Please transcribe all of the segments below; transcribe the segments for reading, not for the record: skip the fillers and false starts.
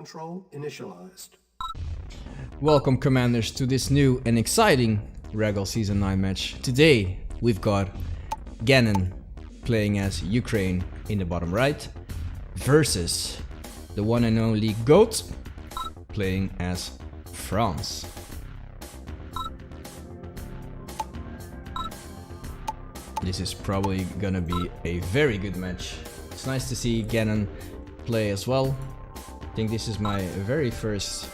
control initialized. Welcome, commanders, to this new and exciting RAGL Season 9 match. Today we've got Ganon playing as Ukraine in the bottom right versus the one and only Goat playing as France. This is probably gonna be a very good match. It's nice to see Ganon play as well. I think this is my very first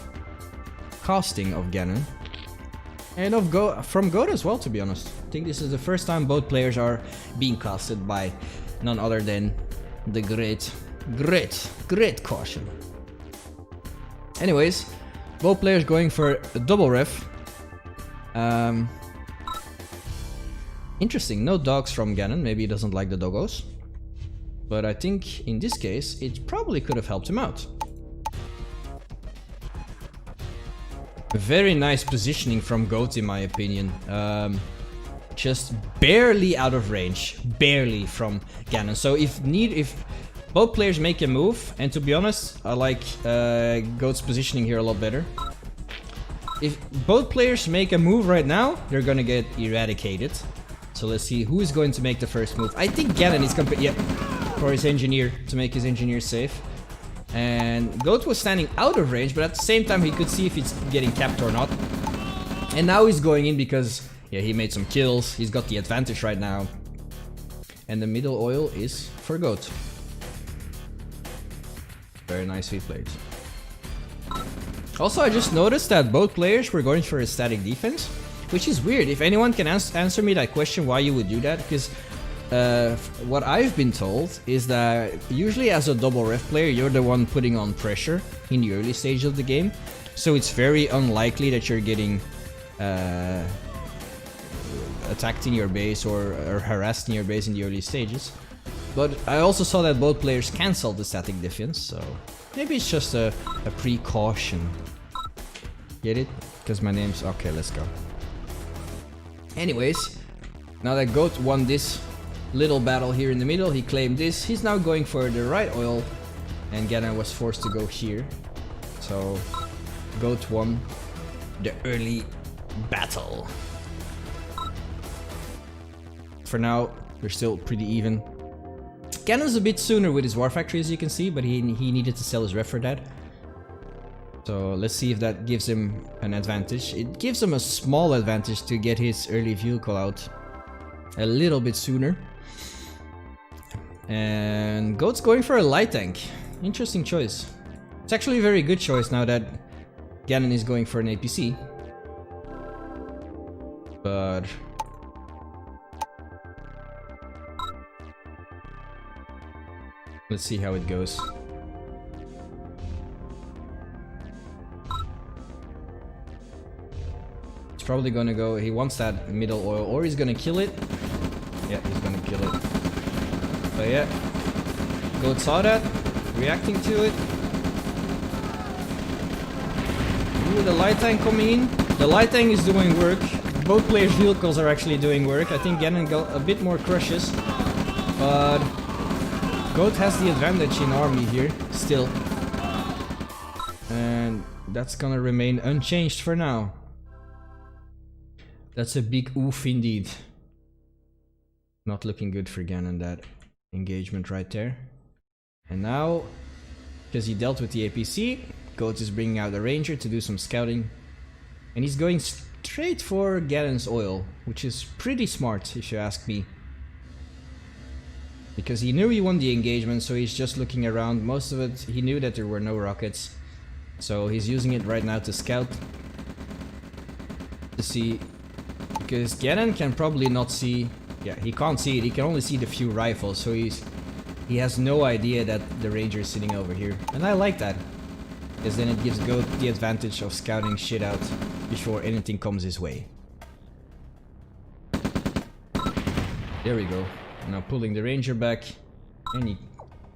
casting of Ganon. And from Goat as well, to be honest. I think this is the first time both players are being casted by none other than the great Kaution. Anyways, both players going for a double ref. Interesting, no dogs from Ganon, maybe he doesn't like the doggos. But I think in this case, it probably could have helped him out. Very nice positioning from Goat in my opinion. Just barely out of range, barely from Ganon. So if both players make a move, and to be honest, I like Goat's positioning here a lot better. If both players make a move right now, they're gonna get eradicated. So let's see who is going to make the first move. I think Ganon is for his engineer, to make his engineer safe. And Goat was standing out of range, but at the same time he could see if it's getting capped or not. And now he's going in because, yeah, he made some kills. He's got the advantage right now. And the middle oil is for Goat. Very nicely played. Also, I just noticed that both players were going for a static defense, which is weird. If anyone can answer me that question, why you would do that, because what I've been told is that usually as a double ref player, you're the one putting on pressure in the early stage of the game. So it's very unlikely that you're getting attacked in your base or harassed in your base in the early stages. But I also saw that both players cancelled the static defense, so maybe it's just a precaution. Get it? Because my name's... Okay, let's go. Anyways, now that Goat won this little battle here in the middle, he claimed this. He's now going for the right oil, and Ganon was forced to go here. So Goat won the early battle. For now, they're still pretty even. Ganon's a bit sooner with his War Factory, as you can see, but he needed to sell his ref for that. So let's see if that gives him an advantage. It gives him a small advantage to get his early vehicle out a little bit sooner. And Goat's going for a light tank. Interesting choice. It's actually a very good choice now that Ganon is going for an APC. But... let's see how it goes. He's probably gonna go... he wants that middle oil, or he's gonna kill it. Yeah, he's gonna kill it. But yeah, Goat saw that, reacting to it. Ooh, the light tank coming in. The light tank is doing work. Both players' vehicles are actually doing work. I think Ganon got a bit more crushes, but Goat has the advantage in army here, still. And that's gonna remain unchanged for now. That's a big oof indeed. Not looking good for Ganon, that engagement right there. And now, because he dealt with the APC, Goat is bringing out the Ranger to do some scouting. And he's going straight for Ganon's oil, which is pretty smart if you ask me. Because he knew he won the engagement, so he's just looking around. Most of it, he knew that there were no rockets. So he's using it right now to scout. To see... because Ganon can probably not see... yeah, he can't see it, he can only see the few rifles, so he has no idea that the Ranger is sitting over here. And I like that, because then it gives Goat the advantage of scouting shit out before anything comes his way. There we go. Now pulling the Ranger back, and he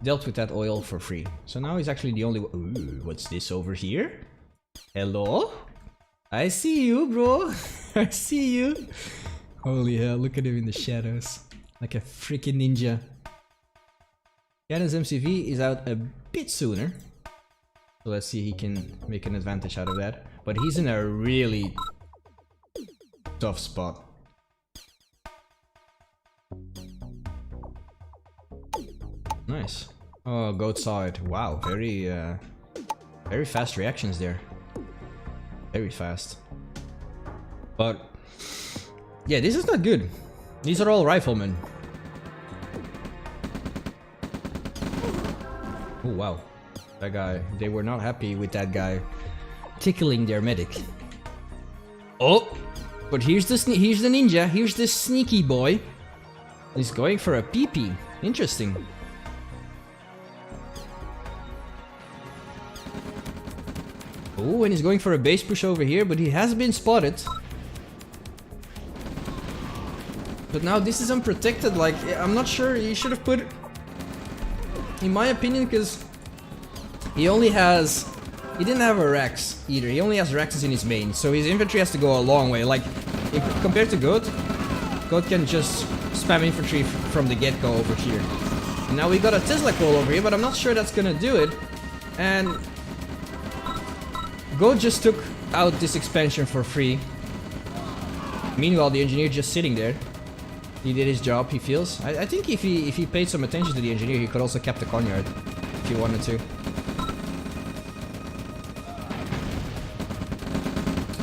dealt with that oil for free. So now he's actually the only one. Ooh, what's this over here? Hello? I see you, bro. I see you. Holy hell, look at him in the shadows. Like a freaking ninja. Ganon's MCV is out a bit sooner. So let's see if he can make an advantage out of that. But he's in a really tough spot. Nice. Oh, goat saw it. Wow, very fast reactions there. Very fast. But yeah, this is not good. These are all riflemen. Oh wow, that guy. They were not happy with that guy tickling their medic. Oh, but here's the ninja. Here's the sneaky boy. He's going for a PP. Interesting. Oh, and he's going for a base push over here, but he has been spotted. But now this is unprotected. Like, I'm not sure. He should have put, in my opinion, because he didn't have a Rex either. He only has Rexes in his main, so his infantry has to go a long way. Like, compared to Goat can just spam infantry from the get-go over here. And now we got a Tesla call over here, but I'm not sure that's gonna do it. And Goat just took out this expansion for free. Meanwhile, the engineer just sitting there. He did his job, he feels. I think if he paid some attention to the engineer, he could also cap the Conyard if he wanted to.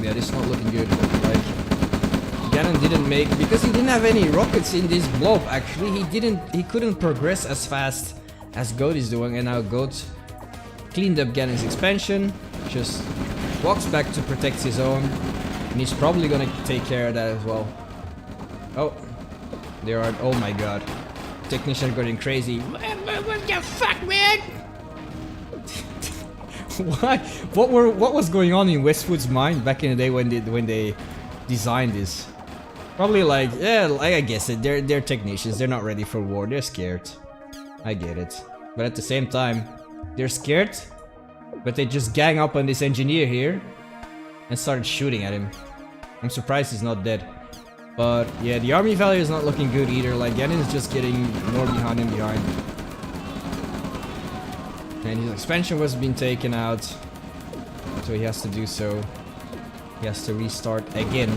Yeah, this is not looking good. Like, Ganon didn't make, because he didn't have any rockets in this blob. Actually, he couldn't progress as fast as Goat is doing, and now Goat cleaned up Ganon's expansion. Just walks back to protect his own, and he's probably gonna take care of that as well. Oh, there are. Oh my god, technicians are going crazy. What the fuck, man? Why? What was going on in Westwood's mind back in the day when they designed this? Probably like, yeah, I guess it. They're technicians. They're not ready for war. They're scared. I get it. But at the same time, they're scared. But they just gang up on this engineer here and started shooting at him. I'm surprised he's not dead. But yeah, the army value is not looking good either. Like, Ganon's just getting more behind and behind. And his expansion was being taken out. So he has to do so. He has to restart again.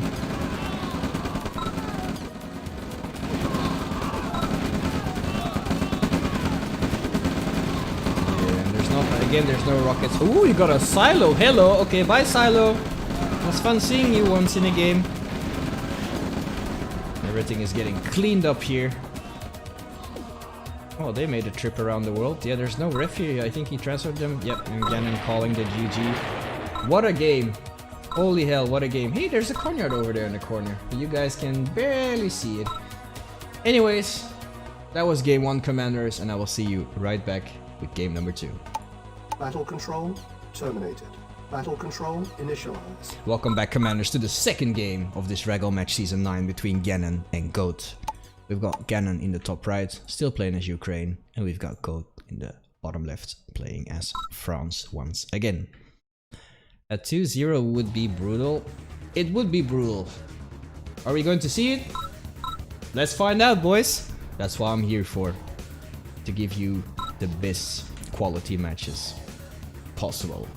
Again, there's no rockets. Ooh, you got a silo. Hello. Okay, bye, silo. It was fun seeing you once in a game. Everything is getting cleaned up here. Oh, they made a trip around the world. Yeah, there's no ref here. I think he transferred them. Yep, and Ganon calling the GG. What a game. Holy hell, what a game. Hey, there's a Conyard over there in the corner. You guys can barely see it. Anyways, that was game 1, Commanders, and I will see you right back with game number 2. Battle control terminated. Battle control initialized. Welcome back, Commanders, to the second game of this RAGL match season 9 between Ganon and Goat. We've got Ganon in the top right, still playing as Ukraine, and we've got Goat in the bottom left, playing as France once again. A 2-0 would be brutal. It would be brutal. Are we going to see it? Let's find out, boys. That's what I'm here for. To give you the best quality matches possible.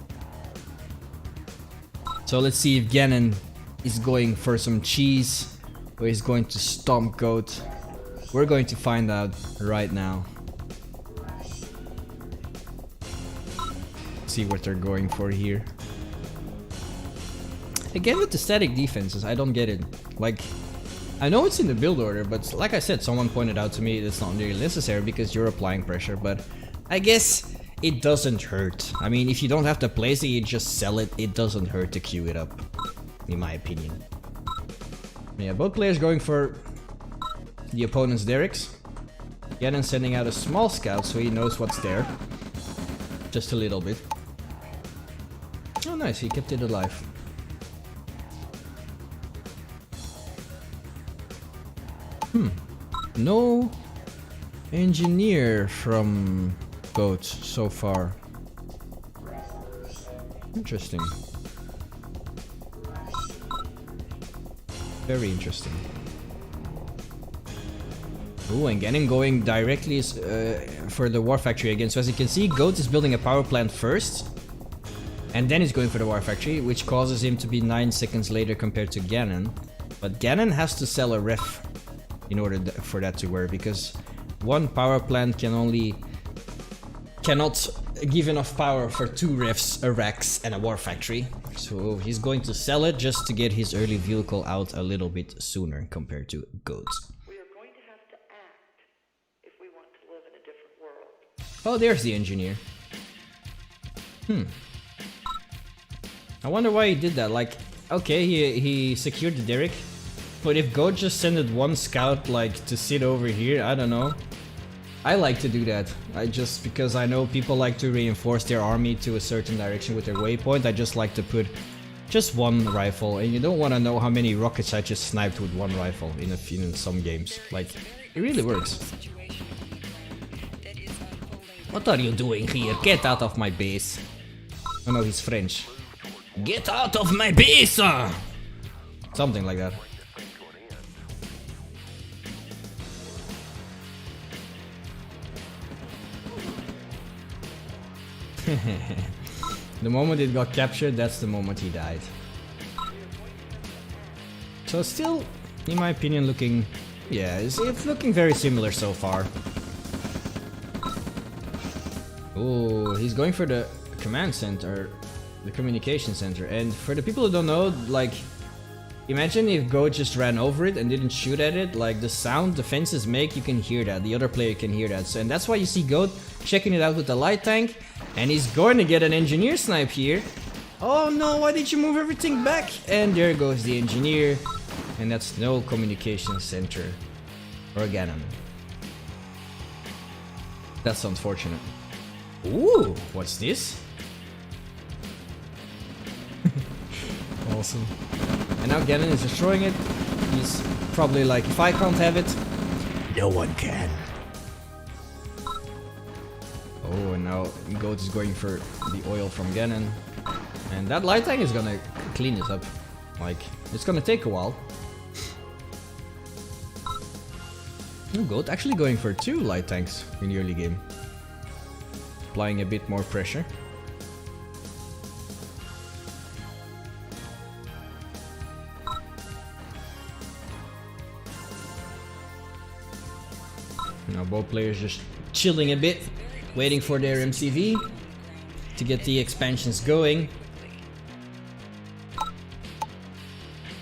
So let's see if Ganon is going for some cheese or he's going to stomp Goat. We're going to find out right now. See what they're going for here. Again, with the static defenses, I don't get it. Like, I know it's in the build order, but like I said, someone pointed out to me it's not really necessary because you're applying pressure, but I guess it doesn't hurt. I mean, if you don't have to place it, you just sell it. It doesn't hurt to queue it up, in my opinion. Yeah, both players going for the opponent's derricks. Ganon sending out a small scout so he knows what's there. Just a little bit. Oh nice, he kept it alive. No engineer from Goat so far. Interesting. Very interesting. Ooh, and Ganon going directly for the war factory again. So as you can see, Goat is building a power plant first. And then he's going for the War Factory, which causes him to be 9 seconds later compared to Ganon. But Ganon has to sell a ref in order for that to work, because one power plant cannot give enough power for 2 refs, a Rex, and a War Factory. So he's going to sell it just to get his early vehicle out a little bit sooner compared to Goat. We are going to have to act if we want to live in a different world. Oh, there's the engineer. I wonder why he did that. Like, okay, he secured the Derrick, but if Goat just sent one scout like to sit over here, I don't know. I like to do that. Because I know people like to reinforce their army to a certain direction with their waypoint. I just like to put just one rifle, and you don't want to know how many rockets I just sniped with one rifle in some games. Like, it really works. What are you doing here? Get out of my base. Oh no, he's French. Get out of my base! Something like that. The moment it got captured, that's the moment he died. So still, in my opinion, looking... yeah, it's looking very similar so far. Oh, he's going for the command center, the communication center. And for the people who don't know, like, imagine if Goat just ran over it and didn't shoot at it. Like, the sound the fences make, you can hear that. The other player can hear that. So, and that's why you see Goat checking it out with the light tank. And he's going to get an engineer snipe here. Oh no, why did you move everything back? And there goes the engineer. And that's no communication center for Ganon. That's unfortunate. Ooh, what's this? Awesome. And now Ganon is destroying it. He's probably like, if I can't have it, no one can. Oh, and now Goat is going for the oil from Ganon. And that light tank is gonna clean this up. Like, it's gonna take a while. Goat actually going for 2 light tanks in the early game. Applying a bit more pressure. Now both players just chilling a bit, waiting for their MCV to get the expansions going.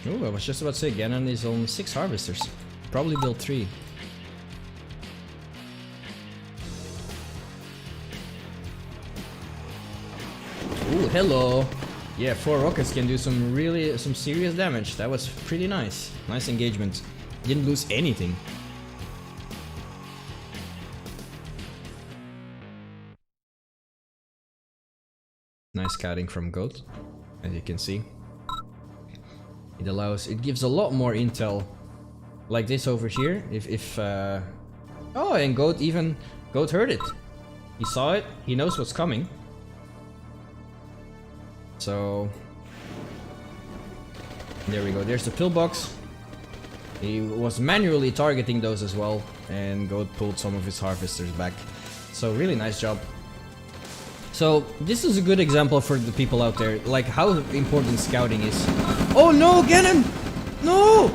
Oh, I was just about to say Ganon is on 6 harvesters. Probably build 3. Ooh, hello. Yeah, 4 rockets can do some serious damage. That was pretty nice. Nice engagement. Didn't lose anything. Nice scouting from Goat, as you can see. It gives a lot more intel, like this over here. Oh, and Goat heard it. He saw it. He knows what's coming. So there we go. There's the pillbox. He was manually targeting those as well, and Goat pulled some of his harvesters back. So really nice job. So this is a good example for the people out there, like how important scouting is. Oh no, Ganon! No!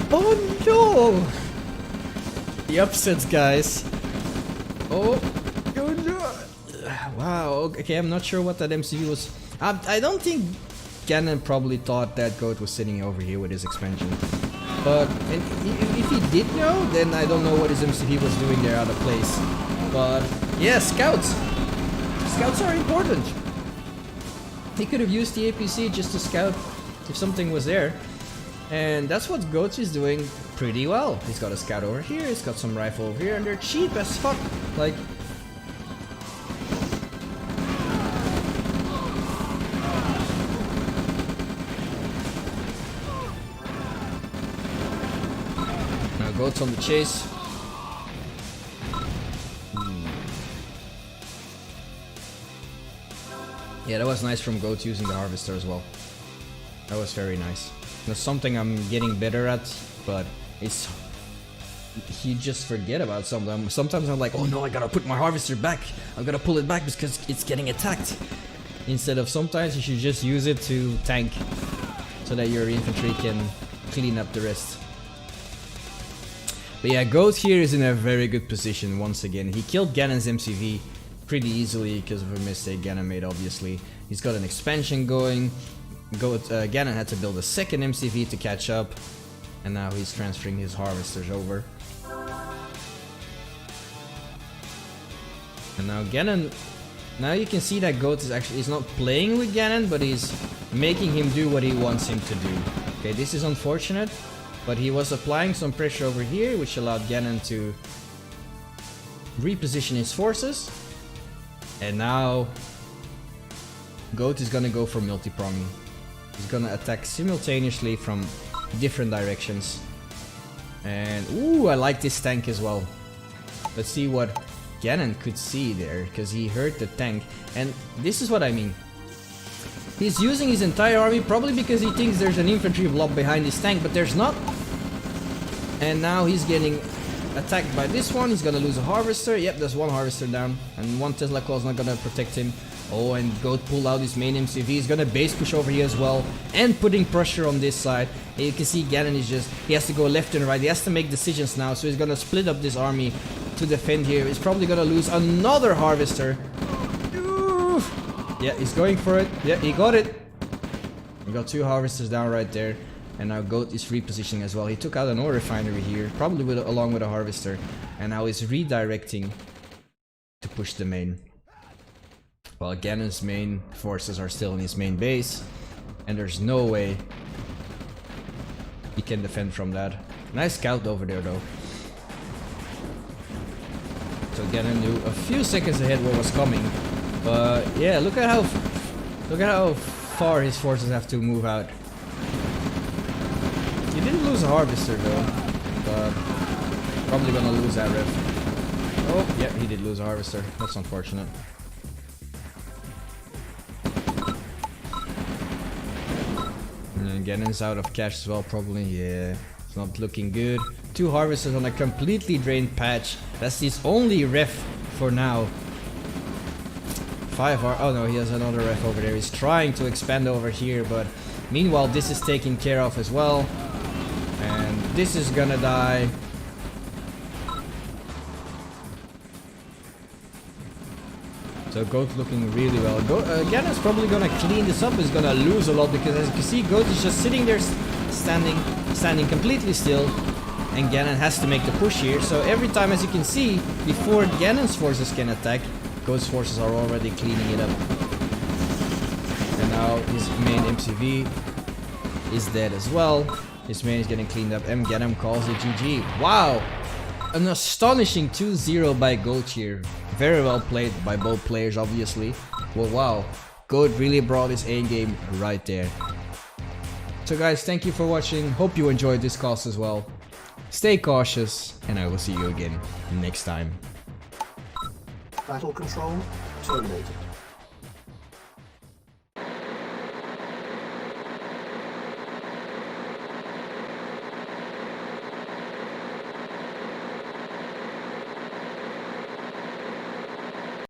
Oh no! The upsets, guys. Oh no! Wow. Okay, I'm not sure what that MCV was. I don't think Ganon probably thought that Goat was sitting over here with his expansion. But if he did know, then I don't know what his MCV was doing there out of place. But yeah, scouts! Scouts are important. He could have used the APC just to scout if something was there. And that's what Goat is doing pretty well. He's got a scout over here, he's got some rifle over here, and they're cheap as fuck. Like... now Goat's on the chase. Yeah, that was nice from Goat using the harvester as well. That was very nice. That's something I'm getting better at, but it's he just forget about some of them. Sometimes I'm like, oh no, I gotta put my harvester back. I'm gonna pull it back because it's getting attacked. Instead of sometimes you should just use it to tank so that your infantry can clean up the rest. But yeah, Goat here is in a very good position once again. He killed Ganon's MCV pretty easily because of a mistake Ganon made, obviously. He's got an expansion going. Ganon had to build a second MCV to catch up. And now he's transferring his harvesters over. And now Ganon... Now you can see that Goat is not playing with Ganon, but he's making him do what he wants him to do. Okay, this is unfortunate. But he was applying some pressure over here, which allowed Ganon to reposition his forces. And now Goat is gonna go for multi-pronging. He's gonna attack simultaneously from different directions. And ooh, I like this tank as well. Let's see what Ganon could see there, because he heard the tank. And this is what I mean. He's using his entire army probably because he thinks there's an infantry blob behind his tank, but there's not. And now he's getting attacked by this one. He's gonna lose a harvester. Yep, there's one harvester down. And one Tesla Claw's not gonna protect him. Oh, and Goat pulled out his main MCV. He's gonna base push over here as well. And putting pressure on this side. And you can see Ganon is just... He has to go left and right. He has to make decisions now. So he's gonna split up this army to defend here. He's probably gonna lose another harvester. Oof. Yeah, he's going for it. Yeah, he got it. He got two harvesters down right there. And now Goat is repositioning as well. He took out an ore refinery here, probably along with a harvester. And now he's redirecting to push the main. While Ganon's main forces are still in his main base. And there's no way he can defend from that. Nice scout over there though. So Ganon knew a few seconds ahead what was coming. But yeah, look at how far his forces have to move out. He didn't lose a harvester though, but probably gonna lose that ref. Oh, yeah, he did lose a harvester. That's unfortunate. And Ganon's out of cash as well, probably. Yeah, it's not looking good. Two harvesters on a completely drained patch. That's his only ref for now. Oh no, he has another ref over there. He's trying to expand over here, but meanwhile this is taken care of as well. And this is gonna die. So Goat looking really well. Ganon's probably gonna clean this up. He's gonna lose a lot because as you can see, Goat is just sitting there standing completely still. And Ganon has to make the push here. So every time, as you can see, before Ganon's forces can attack, Goat's forces are already cleaning it up. And now his main MCV is dead as well. His main is getting cleaned up. And Ganon calls it GG. Wow! An astonishing 2-0 by Goat here. Very well played by both players, obviously. Well, wow. Goat really brought his A game right there. So guys, thank you for watching. Hope you enjoyed this cast as well. Stay cautious, and I will see you again next time. Battle control terminated.